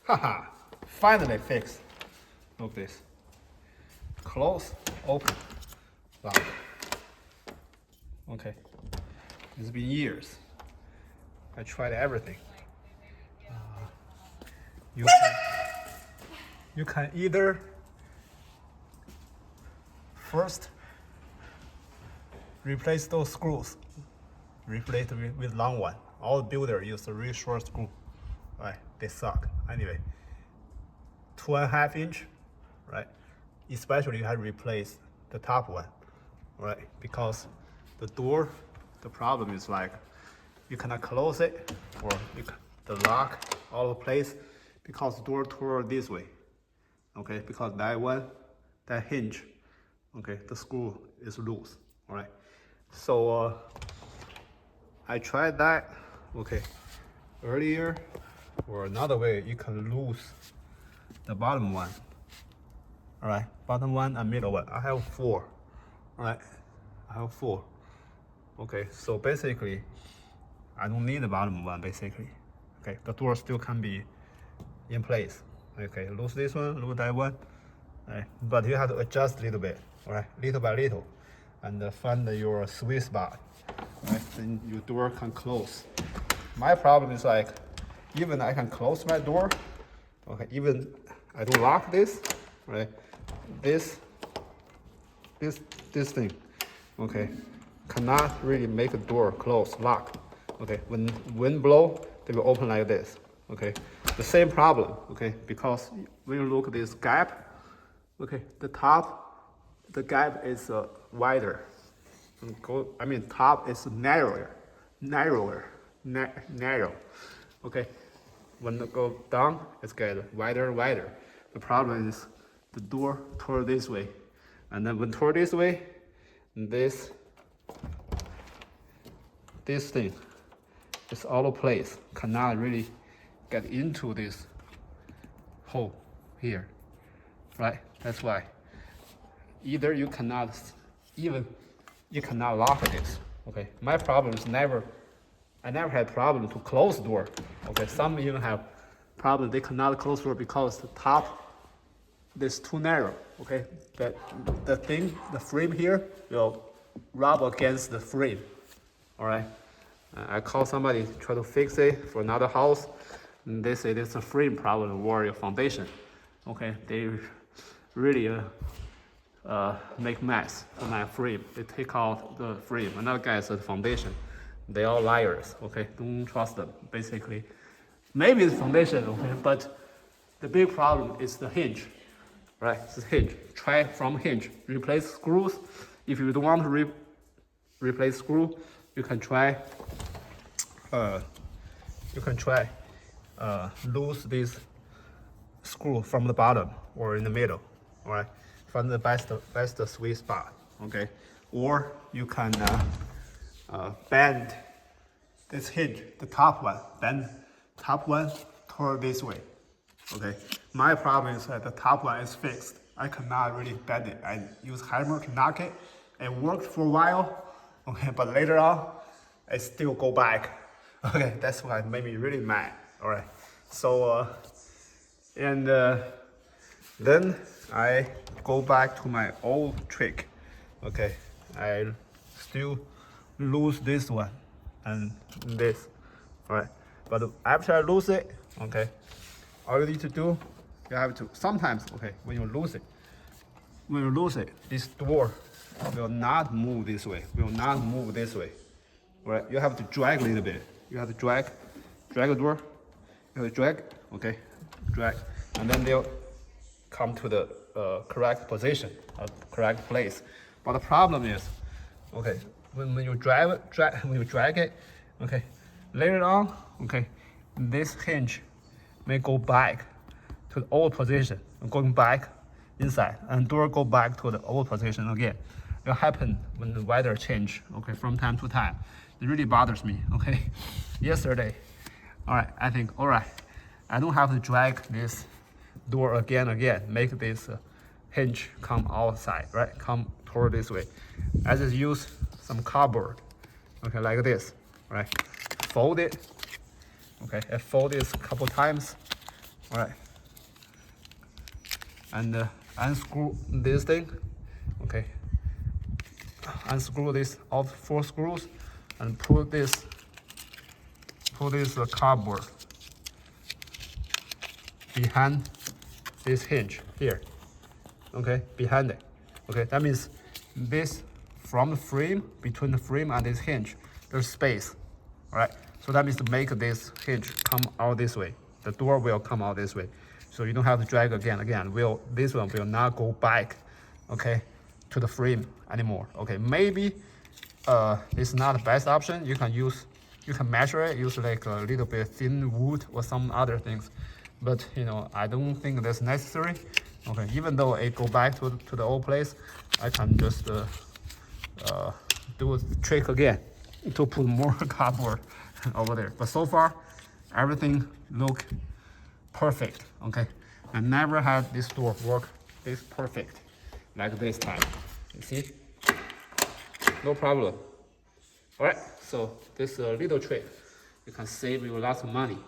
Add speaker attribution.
Speaker 1: Haha, finally fixed. Look this. Close, open, lock. Okay, it's been years. I tried everything. You can either first replace those screws, replace with long one. All builders use a really short screw. Right, they suck. Anyway, 2.5 inch, right? Especially you have to replace the top one, right? Because the door, the problem is like you cannot close it, or the lock all over place because the door toward this way. Okay, because that one, that hinge, okay, the screw is loose. All right, so I tried that, okay, earlier, or another way you can lose the bottom one. All right, bottom one and middle one. I have 4. All right, I have 4. Okay, so basically, I don't need the bottom one. Basically, okay, the door still can be in place. Okay, lose this one, lose that one. All right, but you have to adjust a little bit. All right, little by little, and find your sweet spot. All right, then your door can close. My problem is like, even I can close my door. Okay, even I don't lock this. Right, this thing, okay, cannot really make a door close, lock. Okay, when wind blow, they will open like this. Okay, the same problem. Okay, because when you look at this gap, okay, the gap is wider. Top is narrow. Okay, when it go down, it's get wider. The problem is the door toward this way, and then when toward this way, this thing is all over place, cannot really get into this hole here, right? That's why either you cannot lock this. Okay, my problem is I never had problem to close door. Okay, some even have problem they cannot close door because the top is too narrow. Okay, that the frame here will rub against the frame. All right, I call somebody to try to fix it for another house, and they say it's a frame problem or your foundation. Okay, they really make mess for my frame. They take out the frame. Another guy said foundation. They all liars. Okay, don't trust them. Basically, maybe it's foundation. Okay, but the big problem is the hinge. Right, it's hinge. Try from hinge. Replace screws. If you don't want to replace screw, you can try. Lose this screw from the bottom or in the middle. All right, find the best sweet spot. Okay, or you can bend this hinge, the top one. Bend top one toward this way. Okay, my problem is that the top one is fixed. I cannot really bend it. I use hammer to knock it. It worked for a while. Okay, but later on, it still go back. Okay, that's what made me really mad. All right, so then I go back to my old trick. Okay, I still lose this one and this. All right, but after I lose it, okay, all you need to do, you have to sometimes, okay, when you lose it, this door will not move this way. Right, you have to drag a little bit. You have to drag the door. You have to drag, okay, drag, and then they'll come to the correct position, correct place. But the problem is, okay, when you drag it, okay, later on, okay, this hinge may go back to the old position, going back inside, and door go back to the old position again. It happen when the weather change, okay, from time to time. It really bothers me, okay. Yesterday, all right, I think, all right, I don't have to drag this door again, make this hinge come outside, right, come toward this way. I just use some cardboard, okay, like this, right, fold it, okay, I fold this a couple times, All right. And unscrew this thing. Okay. Unscrew this all 4 screws and pull this cardboard behind this hinge here. Okay, behind it. Okay, that means this from the frame, between the frame and this hinge, there's space. All right, so that means to make this hinge come out this way. The door will come out this way. So you don't have to drag again. This one will not go back, okay, to the frame anymore. Okay, maybe it's not the best option. You can measure it, use like a little bit thin wood or some other things. But you know, I don't think that's necessary. Okay, even though it go back to the old place, I can just do a trick again to put more cardboard over there. But so far, everything look perfect. Okay, I never had this door work this perfect like this time. You see, no problem. All right, so this little trick, you can save you lots of money.